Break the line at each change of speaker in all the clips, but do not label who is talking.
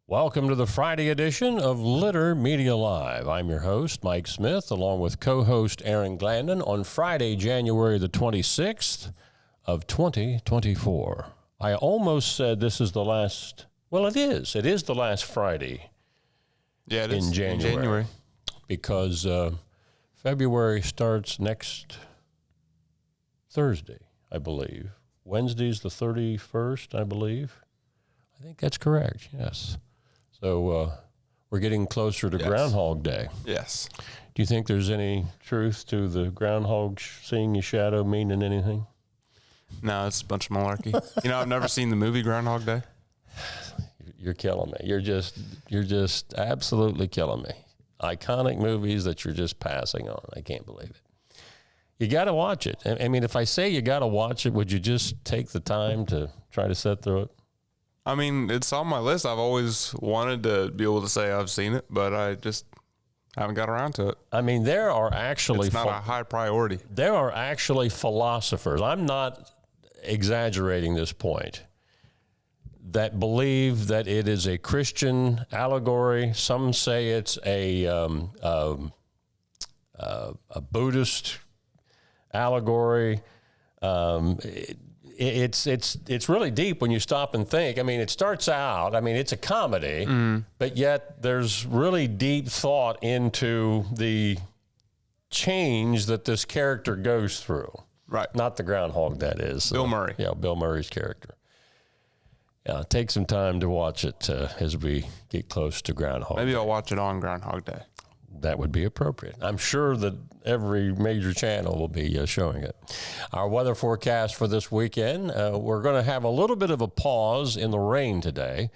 Welcome to the Friday edition of Litter Media Live. I'm your host, Mike Smith, along with co-host Aaron Glandon on Friday, January the 26th of 2024. I almost said this is the last, well, it is. It is the last Friday in January. Because February starts next Thursday, I believe. Wednesday's the 31st, I believe. I think that's correct, yes. So we're getting closer to Groundhog Day.
Yes.
Do you think there's any truth to the groundhog seeing your shadow meaning anything?
No, it's a bunch of malarkey. I've never seen the movie Groundhog Day.
You're killing me. You're just absolutely killing me. Iconic movies that you're just passing on. I can't believe it. You got to watch it. I mean, if I say you got to watch it, would you just take the time to try to sit through it?
I mean, it's on my list. I've always wanted to be able to say I've seen it, but I just haven't got around to it.
I mean, there are actually...
It's not a high priority.
There are actually philosophers, I'm not exaggerating this point, that believe that it is a Christian allegory. Some say it's a Buddhist allegory. It's really deep when you stop and think. I mean, it starts out, it's a comedy, but yet there's really deep thought into the change that this character goes through.
Right.
Not the groundhog, that is.
Bill Murray.
Yeah, Bill Murray's character. Yeah, take some time to watch it as we get close to Groundhog
Maybe
Day.
I'll watch it on Groundhog Day.
That would be appropriate. I'm sure that every major channel will be showing it. Our weather forecast for this weekend, we're going to have a little bit of a pause in the rain today.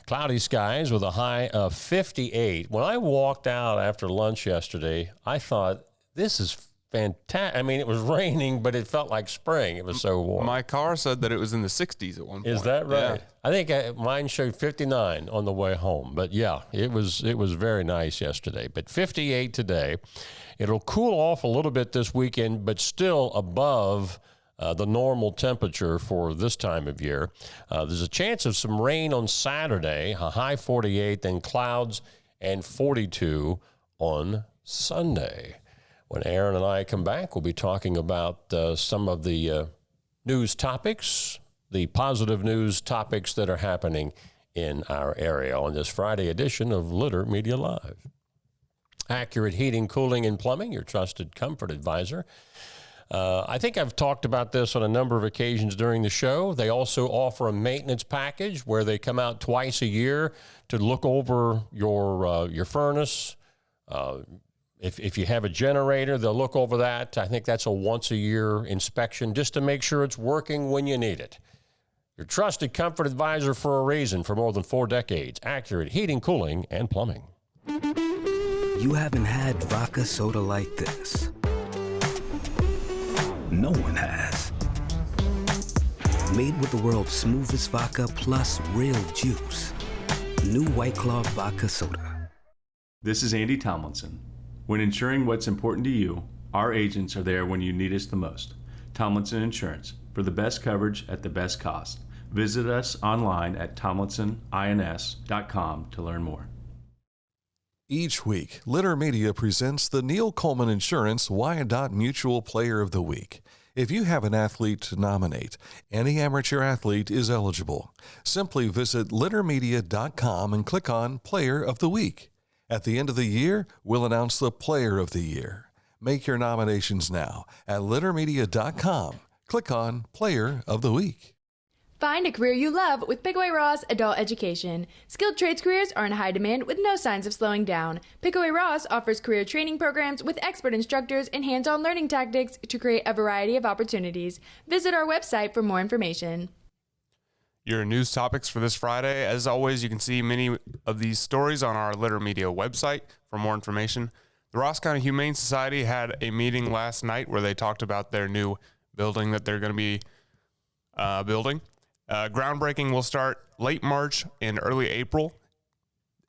Cloudy skies with a high of 58. When I walked out after lunch yesterday, I thought, this is fantastic. I mean, it was raining, but it felt like spring. It was so warm.
My car said that it was in the 60s at one point.
Is that right?
Yeah.
I think mine showed 59 on the way home. But yeah, it was very nice yesterday. But 58 today. It'll cool off a little bit this weekend, but still above the normal temperature for this time of year. There's a chance of some rain on Saturday, a high 48, then clouds and 42 on Sunday. When Aaron and I come back, we'll be talking about some of the news topics, the positive news topics that are happening in our area on this Friday edition of Litter Media Live. Accurate Heating, Cooling, and Plumbing, your trusted comfort advisor. I think I've talked about this on a number of occasions during the show. They also offer a maintenance package where they come out twice a year to look over your furnace. If you have a generator, they'll look over that. I think that's a once-a-year inspection just to make sure it's working when you need it. Your trusted comfort advisor for a reason for more than 4 decades. Accurate Heating, Cooling, and Plumbing.
You haven't had vodka soda like this. No one has. Made with the world's smoothest vodka plus real juice. New White Claw Vodka Soda.
This is Andy Tomlinson. When ensuring what's important to you, our agents are there when you need us the most. Tomlinson Insurance, for the best coverage at the best cost. Visit us online at tomlinsonins.com to learn more.
Each week, Litter Media presents the Neil Coleman Insurance Wyandotte Mutual Player of the Week. If you have an athlete to nominate, any amateur athlete is eligible. Simply visit littermedia.com and click on Player of the Week. At the end of the year, we'll announce the Player of the Year. Make your nominations now at littermedia.com. Click on Player of the Week.
Find a career you love with Pickaway Ross Adult Education. Skilled trades careers are in high demand with no signs of slowing down. Pickaway Ross offers career training programs with expert instructors and hands-on learning tactics to create a variety of opportunities. Visit our website for more information.
Your news topics for this Friday. As always, you can see many of these stories on our Litter Media website for more information. The Ross County Humane Society had a meeting last night where they talked about their new building that they're going to be building. Groundbreaking will start late March and early April,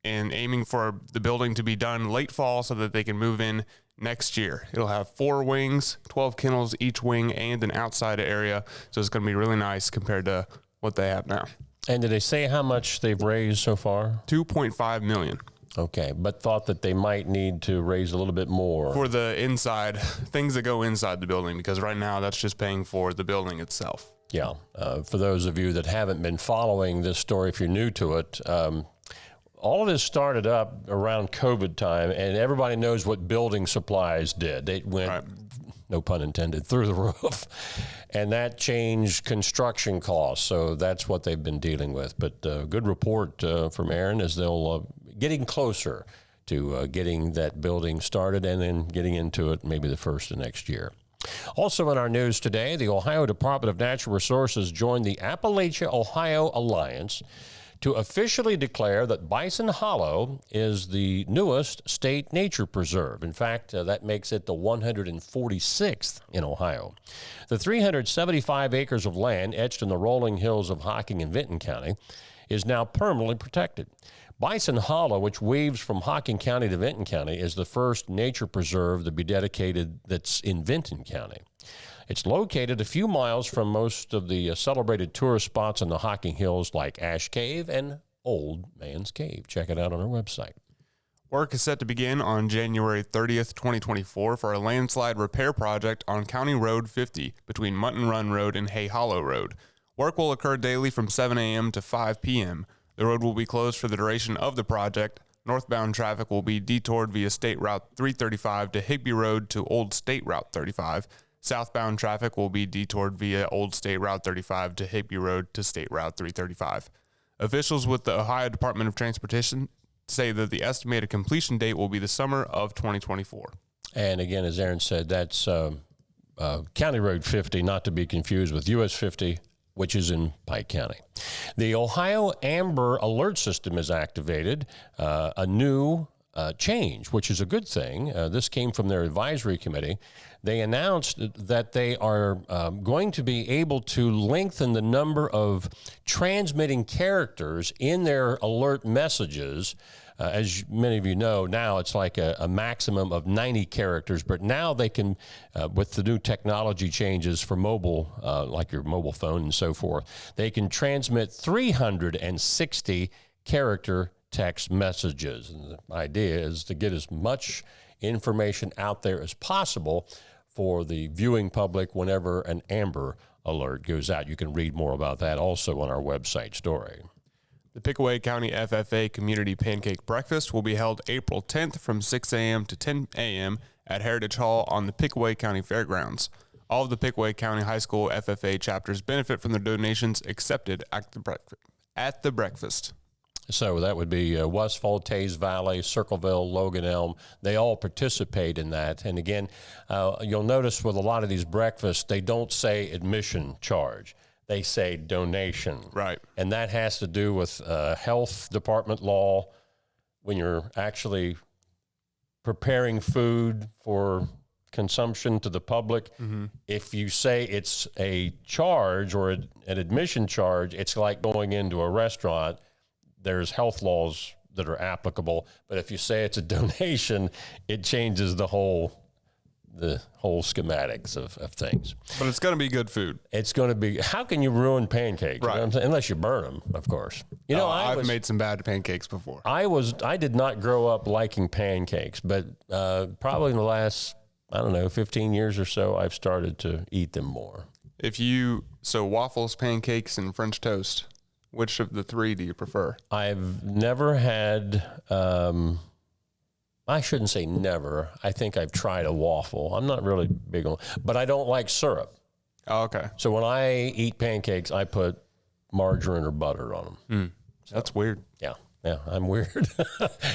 and aiming for the building to be done late fall so that they can move in next year. It'll have 4 wings, 12 kennels each wing, and an outside area, so it's going to be really nice compared to what they have now.
And did they say how much they've raised so far?
$2.5 million.
Okay, but thought that they might need to raise a little bit more.
For the inside, things that go inside the building, because right now that's just paying for the building itself.
Yeah. For those of you that haven't been following this story, if you're new to it, all of this started up around COVID time, and everybody knows what building supplies did. They went, right, no pun intended, through the roof, and that changed construction costs. So that's what they've been dealing with. But good report from Aaron as they'll getting closer to getting that building started and then getting into it maybe the first of next year. Also in our news today, the Ohio Department of Natural Resources joined the Appalachia-Ohio Alliance to officially declare that Bison Hollow is the newest state nature preserve. In fact, that makes it the 146th in Ohio. The 375 acres of land etched in the rolling hills of Hocking and Vinton County is now permanently protected. Bison Hollow, which weaves from Hocking County to Vinton County, is the first nature preserve to be dedicated that's in Vinton County. It's located a few miles from most of the celebrated tourist spots in the Hocking Hills like Ash Cave and Old Man's Cave. Check it out on our website.
Work is set to begin on January 30th, 2024 for a landslide repair project on County Road 50 between Mutton Run Road and Hay Hollow Road. Work will occur daily from 7 a.m. to 5 p.m. The road will be closed for the duration of the project. Northbound traffic will be detoured via State Route 335 to Higbee Road to Old State Route 35. Southbound traffic will be detoured via Old State Route 35 to Higbee Road to State Route 335. Officials with the Ohio Department of Transportation say that the estimated completion date will be the summer of 2024.
And again, as Aaron said, that's County Road 50, not to be confused with US 50, which is in Pike County. The Ohio Amber Alert System is activated, a new change, which is a good thing. This came from their advisory committee. They announced that they are going to be able to lengthen the number of transmitting characters in their alert messages. As many of you know, now it's like a maximum of 90 characters, but now they can, with the new technology changes for mobile, like your mobile phone and so forth, they can transmit 360 character text messages. And the idea is to get as much information out there as possible for the viewing public whenever an Amber Alert goes out. You can read more about that also on our website story.
The Pickaway County FFA Community Pancake Breakfast will be held April 10th from 6 a.m. to 10 a.m. at Heritage Hall on the Pickaway County Fairgrounds. All of the Pickaway County High School FFA chapters benefit from the donations accepted at the breakfast.
So that would be Westfall, Tays Valley, Circleville, Logan Elm. They all participate in that. And again, you'll notice with a lot of these breakfasts, they don't say admission charge. They say donation.
Right.
And that has to do with health department law. When you're actually preparing food for consumption to the public, if you say it's a charge or an admission charge, it's like going into a restaurant. There's health laws that are applicable. But if you say it's a donation, it changes the whole schematics of things.
But it's going to be good food.
It's going to be, how can you ruin pancakes?
Right.
You know what I'm saying? Unless you burn them, of course. You know,
I've made some bad pancakes before.
I did not grow up liking pancakes, but probably in the last, 15 years or so, I've started to eat them more.
So waffles, pancakes, and French toast, which of the three do you prefer?
I've never had, I shouldn't say never. I think I've tried a waffle. I'm not really big on, but I don't like syrup.
Oh, okay.
So when I eat pancakes, I put margarine or butter on them.
That's weird.
Yeah, I'm weird.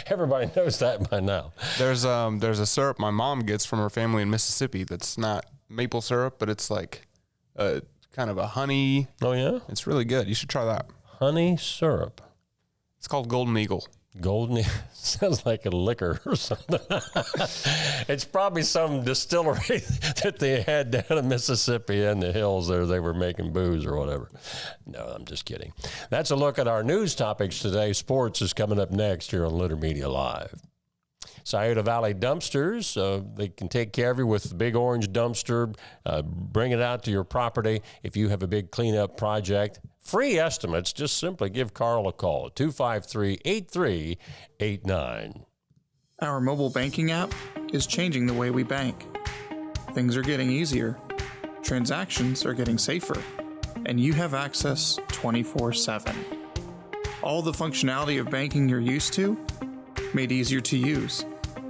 Everybody knows that by now.
There's a syrup my mom gets from her family in Mississippi that's not maple syrup, but it's like kind of a honey.
Oh, yeah?
It's really good. You should try that.
Honey syrup.
It's called Golden Eagle.
Golden sounds like a liquor or something. It's probably some distillery that they had down in Mississippi in the hills there. They were making booze or whatever. No, I'm just kidding. That's a look at our news topics today. Sports is coming up next here on Litter Media Live. Scioto Valley Dumpsters, they can take care of you with the big orange dumpster, bring it out to your property if you have a big cleanup project. Free estimates, just simply give Carl a call, 253-8389.
Our mobile banking app is changing the way we bank. Things are getting easier, transactions are getting safer, and you have access 24/7. All the functionality of banking you're used to, made easier to use,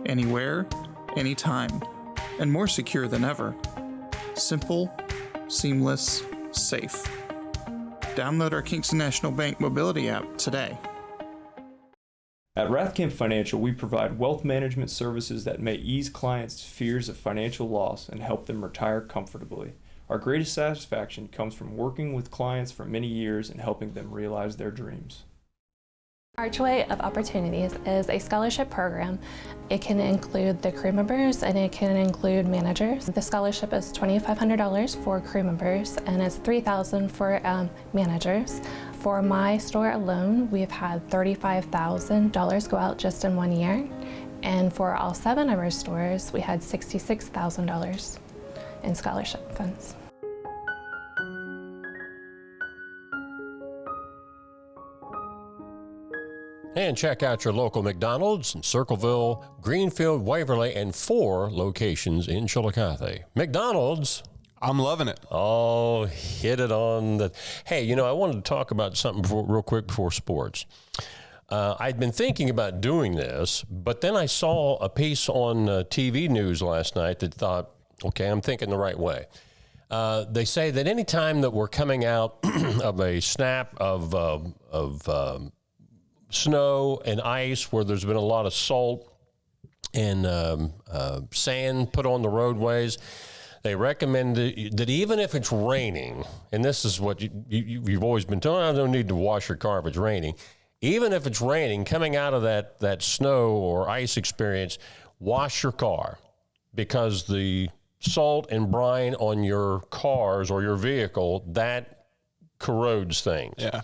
anywhere, anytime, and more secure than ever. Simple, seamless, safe. Download our Kingston National Bank mobility app today.
At Rathkamp Financial, we provide wealth management services that may ease clients' fears of financial loss and help them retire comfortably. Our greatest satisfaction comes from working with clients for many years and helping them realize their dreams.
Archway of Opportunities is a scholarship program. It can include the crew members and it can include managers. The scholarship is $2,500 for crew members and it's $3,000 for managers. For my store alone, we've had $35,000 go out just in 1 year. And for all 7 of our stores, we had $66,000 in scholarship funds.
And check out your local McDonald's in Circleville, Greenfield, Waverly, and 4 locations in Chillicothe. McDonald's.
I'm loving it.
Oh, hit it on the... Hey, I wanted to talk about something real quick before sports. I'd been thinking about doing this, but then I saw a piece on TV news last night that thought, okay, I'm thinking the right way. They say that any time that we're coming out of a snap of snow and ice where there's been a lot of salt and sand put on the roadways, they recommend that even if it's raining, and this is what you've always been told, I don't need to wash your car if it's raining. Even if it's raining, coming out of that snow or ice experience, wash your car, because the salt and brine on your cars or your vehicle, that corrodes things.
Yeah.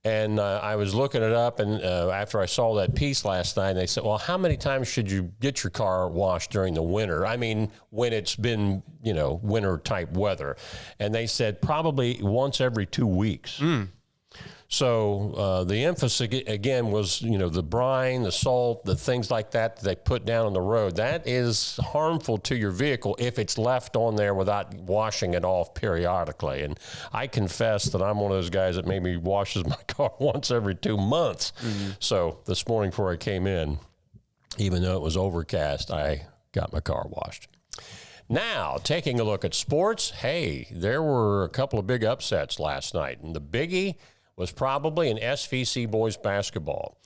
And I was looking it up, and after I saw that piece last night, they said, well, how many times should you get your car washed during the winter? I mean, when it's been, winter-type weather. And they said probably once every 2 weeks. So the emphasis, again, was, the brine, the salt, the things like that they put down on the road. That is harmful to your vehicle if it's left on there without washing it off periodically. And I confess that I'm one of those guys that maybe washes my car once every 2 months. So this morning before I came in, even though it was overcast, I got my car washed. Now, taking a look at sports, hey, there were a couple of big upsets last night. And the biggie was probably in SVC boys basketball.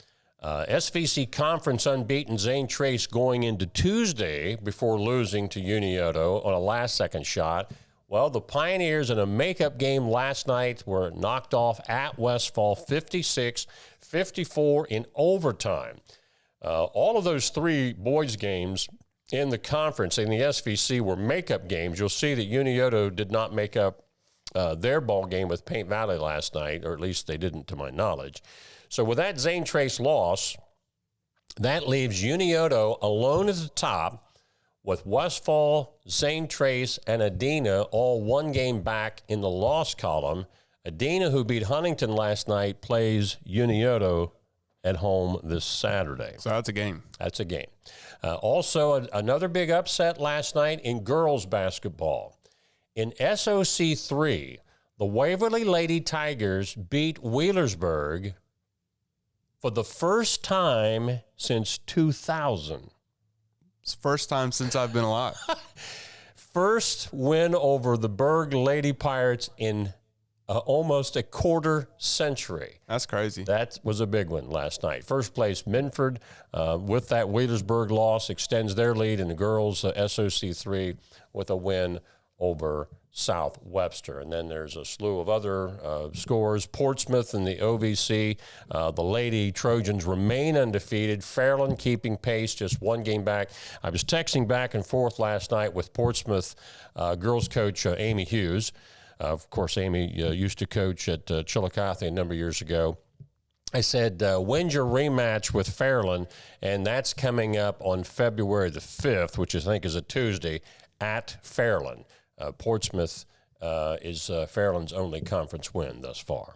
SVC Conference unbeaten Zane Trace going into Tuesday before losing to Unioto on a last-second shot. Well, the Pioneers in a makeup game last night were knocked off at Westfall 56-54 in overtime. All of those 3 boys games in the conference in the SVC were makeup games. You'll see that Unioto did not make up their ball game with Paint Valley last night, or at least they didn't to my knowledge. So with that Zane Trace loss, that leaves Unioto alone at the top with Westfall, Zane Trace, and Adena all 1 game back in the loss column. Adena, who beat Huntington last night, plays Unioto at home this Saturday.
So that's a game.
That's a game. Also, another big upset last night in girls basketball. In SOC 3, the Waverly Lady Tigers beat Wheelersburg for the first time since 2000.
It's the first time since I've been alive.
First win over the Berg Lady Pirates in almost a quarter century.
That's crazy.
That was a big one last night. First place, Minford, with that Wheelersburg loss, extends their lead in the girls' SOC 3 with a win over South Webster. And then there's a slew of other scores. Portsmouth and the OVC. The Lady Trojans remain undefeated. Fairland keeping pace, just 1 game back. I was texting back and forth last night with Portsmouth girls coach Amy Hughes. Of course, Amy used to coach at Chillicothe a number of years ago. I said, when's your rematch with Fairland? And that's coming up on February the 5th, which I think is a Tuesday, at Fairland. Portsmouth is Fairland's only conference win thus far.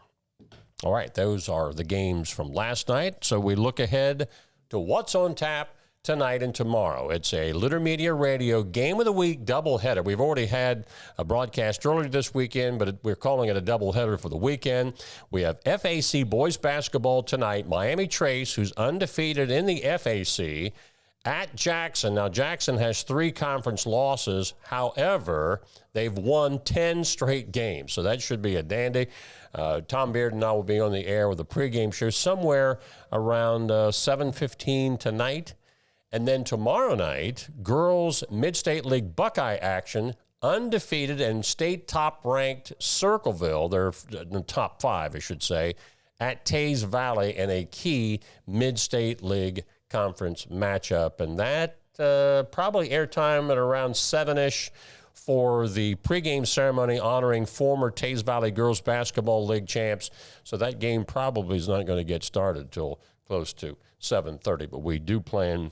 All right, those are the games from last night. So we look ahead to what's on tap tonight and tomorrow. It's a Litter Media Radio Game of the Week doubleheader. We've already had a broadcast earlier this weekend, but we're calling it a doubleheader for the weekend. We have FAC boys basketball tonight. Miami Trace, who's undefeated in the FAC, at Jackson. Now, Jackson has 3 conference losses. However, they've won 10 straight games, so that should be a dandy. Tom Beard and I will be on the air with a pregame show somewhere around 7:15 tonight. And then tomorrow night, girls Mid-State League Buckeye action, undefeated and state top-ranked Circleville, they're in the top 5, I should say, at Taze Valley in a key Mid-State League conference matchup. And that probably airtime at around 7-ish for the pregame ceremony honoring former Taze Valley Girls Basketball League champs. So that game probably is not going to get started until close to 7:30, but we do plan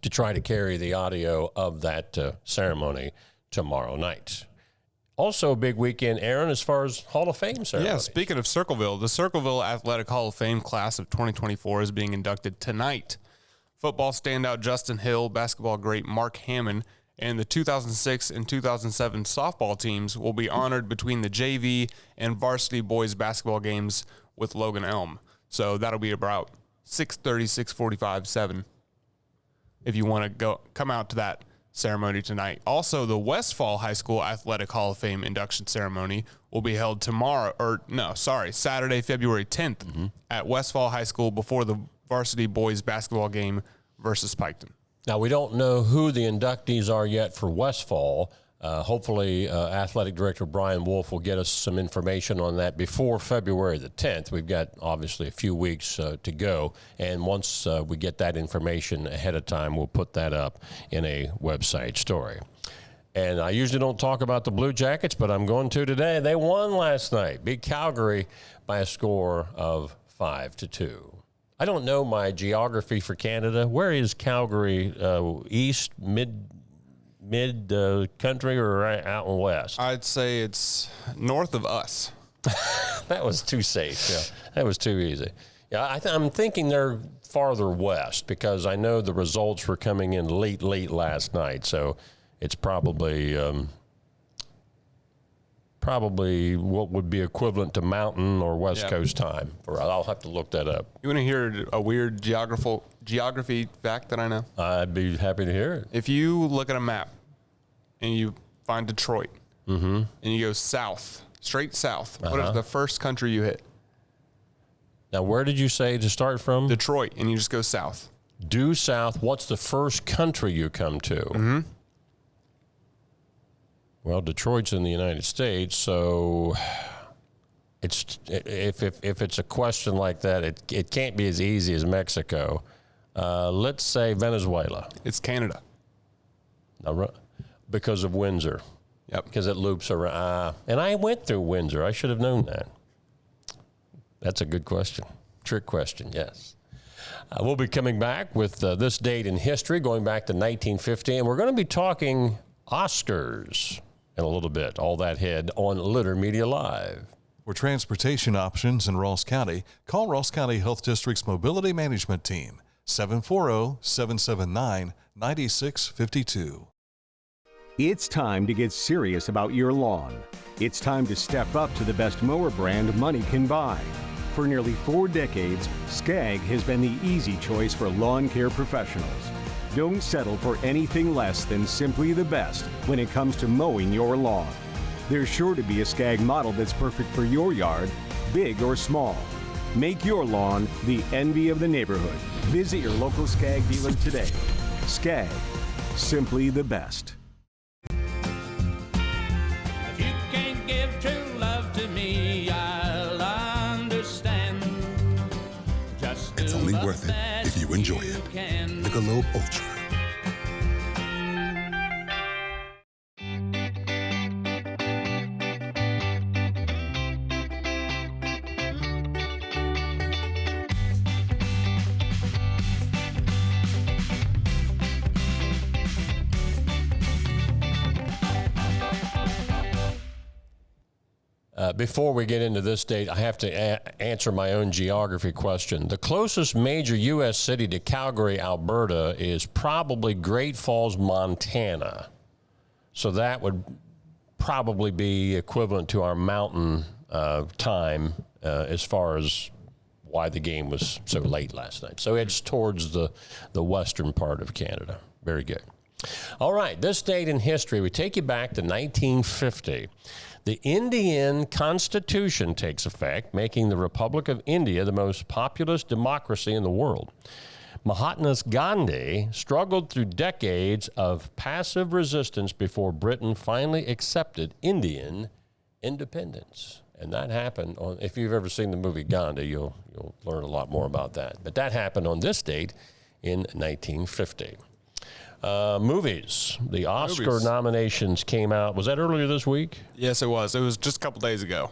to try to carry the audio of that ceremony tomorrow night. Also a big weekend, Aaron, as far as Hall of Fame ceremony.
Yeah, speaking of Circleville, the Circleville Athletic Hall of Fame class of 2024 is being inducted tonight. Football standout Justin Hill, basketball great Mark Hammond, and the 2006 and 2007 softball teams will be honored between the JV and varsity boys basketball games with Logan Elm. So that'll be about 6:30, 6:45, 7. If you want to come out to that ceremony tonight. Also, the Westfall High School Athletic Hall of Fame induction ceremony will be held Saturday, February 10th at Westfall High School before the varsity boys basketball game versus Piketon.
Now, we don't know who the inductees are yet for Westfall. Hopefully, Athletic Director Brian Wolf will get us some information on that before February the 10th. We've got, obviously, a few weeks to go. And once we get that information ahead of time, we'll put that up in a website story. And I usually don't talk about the Blue Jackets, but I'm going to today. They won last night, beat Calgary by a score of 5-2. I don't know my geography for Canada. Where is Calgary? East, mid country, or right out in west?
I'd say it's north of us.
That was too safe. Yeah, that was too easy. Yeah, I'm thinking they're farther west because I know the results were coming in late last night. So it's probably what would be equivalent to Mountain or West Coast time. I'll have to look that up.
You want to hear a weird geography fact that I know?
I'd be happy to hear it.
If you look at a map and you find Detroit and you go south, straight south, what is the first country you hit?
Now, where did you say to start from?
Detroit, and you just go south.
Due south, what's the first country you come to? Well, Detroit's in the United States, so if it's a question like that, it can't be as easy as Mexico. Let's say Venezuela.
It's Canada.
Because of Windsor.
Yep.
Because it loops around. And I went through Windsor. I should have known that. That's a good question. Trick question, yes. We'll be coming back with this date in history, going back to 1950, and we're going to be talking Oscars in a little bit. All that ahead on Litter Media Live.
For transportation options in Ross County, call Ross County Health District's Mobility Management Team, 740-779-9652.
It's time to get serious about your lawn. It's time to step up to the best mower brand money can buy. For nearly 4 decades, Skag has been the easy choice for lawn care professionals. Don't settle for anything less than simply the best when it comes to mowing your lawn. There's sure to be a Skag model that's perfect for your yard, big or small. Make your lawn the envy of the neighborhood. Visit your local Skag dealer today. Skag, simply the best.
If you can't give true love to me, I'll understand. Just
it's only worth it if you enjoy it. Michelob Ultra.
Before we get into this date, I have to answer my own geography question. The closest major U.S. city to Calgary, Alberta, is probably Great Falls, Montana. So that would probably be equivalent to our mountain time as far as why the game was so late last night. So it's towards the western part of Canada. Very good. All right, this date in history, we take you back to 1950. The Indian Constitution takes effect, making the Republic of India the most populous democracy in the world. Mahatma Gandhi struggled through decades of passive resistance before Britain finally accepted Indian independence. And that happened on, if you've ever seen the movie Gandhi, you'll learn a lot more about that. But that happened on this date in 1950. Movies. The Oscar nominations came out. Was that earlier this week?
Yes, it was. It was just a couple days ago.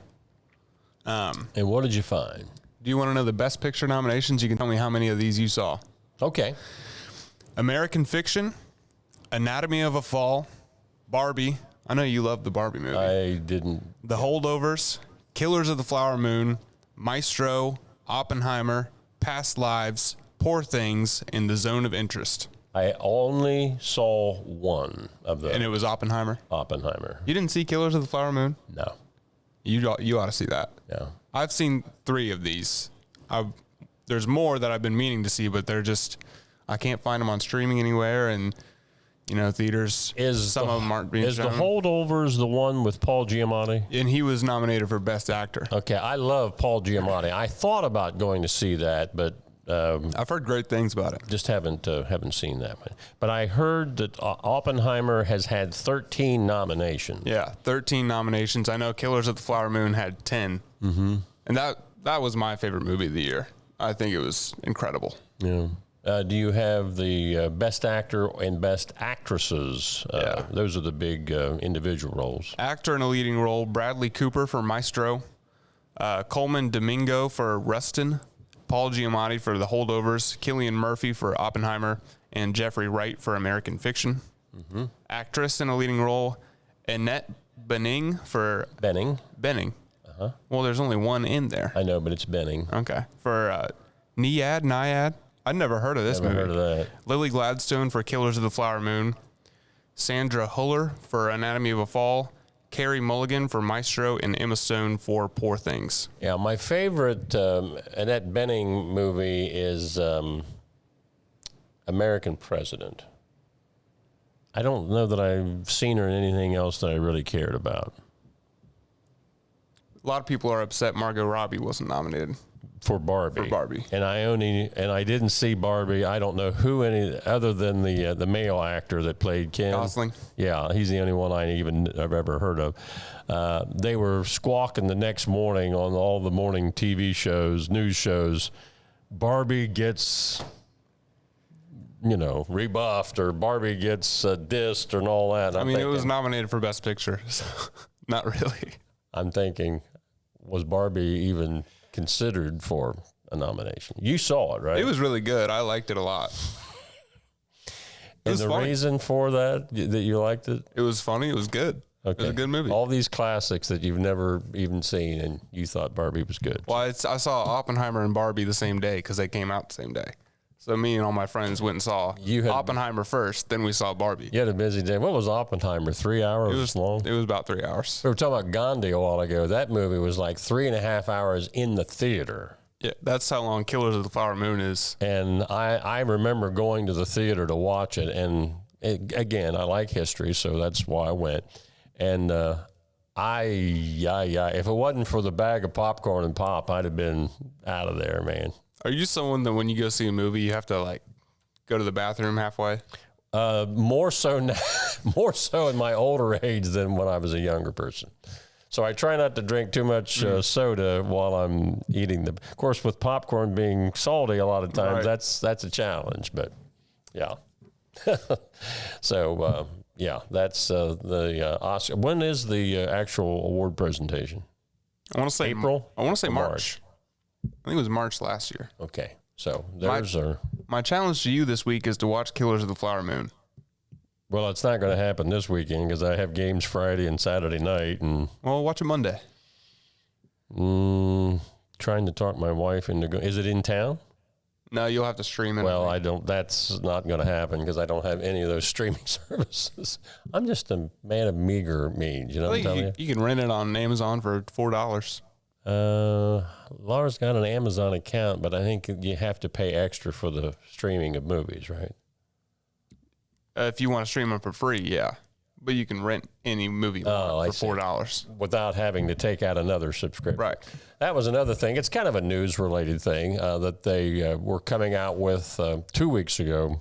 And what did you find?
Do you want to know the Best Picture nominations? You can tell me how many of these you saw.
Okay.
American Fiction, Anatomy of a Fall, Barbie. I know you love the Barbie movie.
I didn't.
The Holdovers, Killers of the Flower Moon, Maestro, Oppenheimer, Past Lives, Poor Things, and The Zone of Interest.
I only saw one of them.
And it was Oppenheimer?
Oppenheimer.
You didn't see Killers of the Flower Moon?
No.
You ought to see that.
Yeah.
I've seen 3 of these. There's more that I've been meaning to see, but they're just, I can't find them on streaming anywhere, and, theaters, some of them aren't being shown.
Is The Holdovers the one with Paul Giamatti?
And he was nominated for Best Actor.
Okay, I love Paul Giamatti. I thought about going to see that, but
I've heard great things about it.
Just haven't seen that one. But I heard that Oppenheimer has had 13 nominations.
Yeah, 13 nominations. I know Killers of the Flower Moon had 10.
Mm-hmm.
And that was my favorite movie of the year. I think it was incredible.
Yeah. Do you have the Best Actor and Best Actresses?
Yeah.
Those are the big individual roles.
Actor in a leading role, Bradley Cooper for Maestro, Coleman Domingo for Rustin, Paul Giamatti for The Holdovers, Cillian Murphy for Oppenheimer, and Jeffrey Wright for American Fiction.
Mm-hmm.
Actress in a leading role, Annette Bening for...
Bening.
Uh-huh. Well, there's only one in there.
I know, but it's Bening.
Okay. For Nyad. I'd never heard of this movie.
Never heard of that.
Lily Gladstone for Killers of the Flower Moon, Sandra Huller for Anatomy of a Fall, Carey Mulligan for Maestro, and Emma Stone for Poor Things.
Yeah, my favorite Annette Bening movie is American President. I don't know that I've seen her in anything else that I really cared about.
A lot of people are upset Margot Robbie wasn't nominated.
For Barbie. And I didn't see Barbie. I don't know who any other than the male actor that played Ken.
Gosling.
Yeah, he's the only one I've ever heard of. They were squawking the next morning on all the morning TV shows, news shows. Barbie gets, rebuffed, or Barbie gets dissed, and all that.
And it was nominated for Best Picture, so not really.
I'm thinking, was Barbie even considered for a nomination? You saw it, right?
It was really good. I liked it a lot.
And the reason for that you liked it?
It was funny. It was good.
Okay.
It was a good movie.
All these classics that you've never even seen, and you thought Barbie was good.
Well, I saw Oppenheimer and Barbie the same day because they came out the same day. So me and all my friends went and saw Oppenheimer first, then we saw Barbie.
You had a busy day. What was Oppenheimer, 3 hours long?
It was about 3 hours.
We were talking about Gandhi a while ago. That movie was like 3.5 hours in the theater.
Yeah, that's how long Killers of the Flower Moon is.
And I remember going to the theater to watch it. And again, I like history, so that's why I went. And if it wasn't for the bag of popcorn and pop, I'd have been out of there, man.
Are you someone that when you go see a movie, you have to go to the bathroom halfway?
More so now, more so in my older age than when I was a younger person. So I try not to drink too much soda while I'm eating them. Of course, with popcorn being salty, a lot of times that's a challenge. But yeah, so that's the Oscar. When is the actual award presentation?
I want to say
April.
I want to say March. I think it was March last year.
Okay, so
my challenge to you this week is to watch Killers of the Flower Moon.
Well, it's not going to happen this weekend because I have games Friday and Saturday night, and
watch it Monday.
Trying to talk my wife into is it in town?
No, you'll have to stream it.
Well, I don't. That's not going to happen because I don't have any of those streaming services. I'm just a man of meager means. You know what I'm telling you?
You can rent it on Amazon for $4.
Laura's got an Amazon account, but I think you have to pay extra for the streaming of movies, right?
If you want to stream them for free, yeah. But you can rent any movie for $4
without having to take out another subscription.
Right.
That was another thing. It's kind of a news-related thing that they were coming out with 2 weeks ago.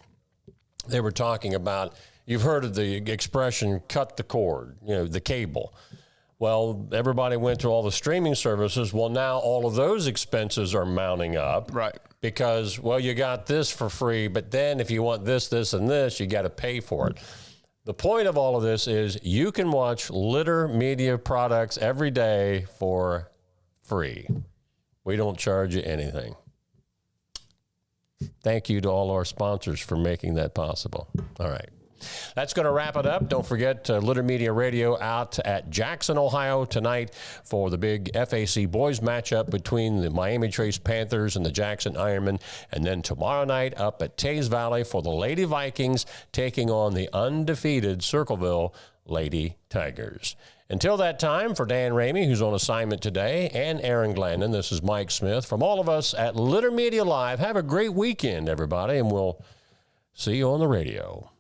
They were talking about, you've heard of the expression, cut the cord, the cable. Well, everybody went to all the streaming services. Well, now all of those expenses are mounting up.
Right.
Because, you got this for free, but then if you want this, this, and this, you got to pay for it. The point of all of this is you can watch Litter Media products every day for free. We don't charge you anything. Thank you to all our sponsors for making that possible. All right. That's going to wrap it up. Don't forget Litter Media Radio out at Jackson, Ohio tonight for the big FAC boys matchup between the Miami Trace Panthers and the Jackson Ironmen. And then tomorrow night up at Tays Valley for the Lady Vikings taking on the undefeated Circleville Lady Tigers. Until that time, for Dan Ramey, who's on assignment today, and Aaron Glandon, this is Mike Smith. From all of us at Litter Media Live, have a great weekend, everybody, and we'll see you on the radio.